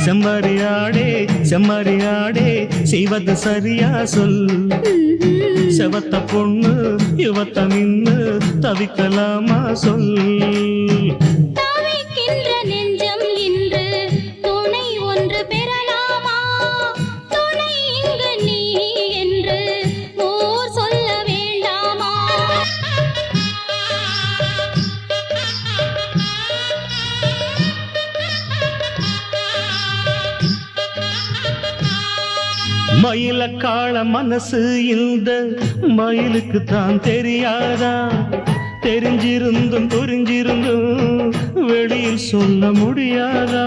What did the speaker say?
செம்மறியாடே செம்மறியாடே செய்வது சரியா சொல். செவத்த பொண்ணு யுவத்த நின்னு தவிக்கலாமா சொல். தவிக்கின்ற நெஞ்சம் இன்று துணை ஒன்று பெறலாமா? துணை இங்கு நீ என்று ஊர் சொல்ல வேண்டாமா? மயிலக்காள மனசு இந்த மயிலுக்கு தான் தெரியாதா? தெரிஞ்சிருந்தும் புரிஞ்சிருந்தும் வெளியில் சொல்ல முடியாதா?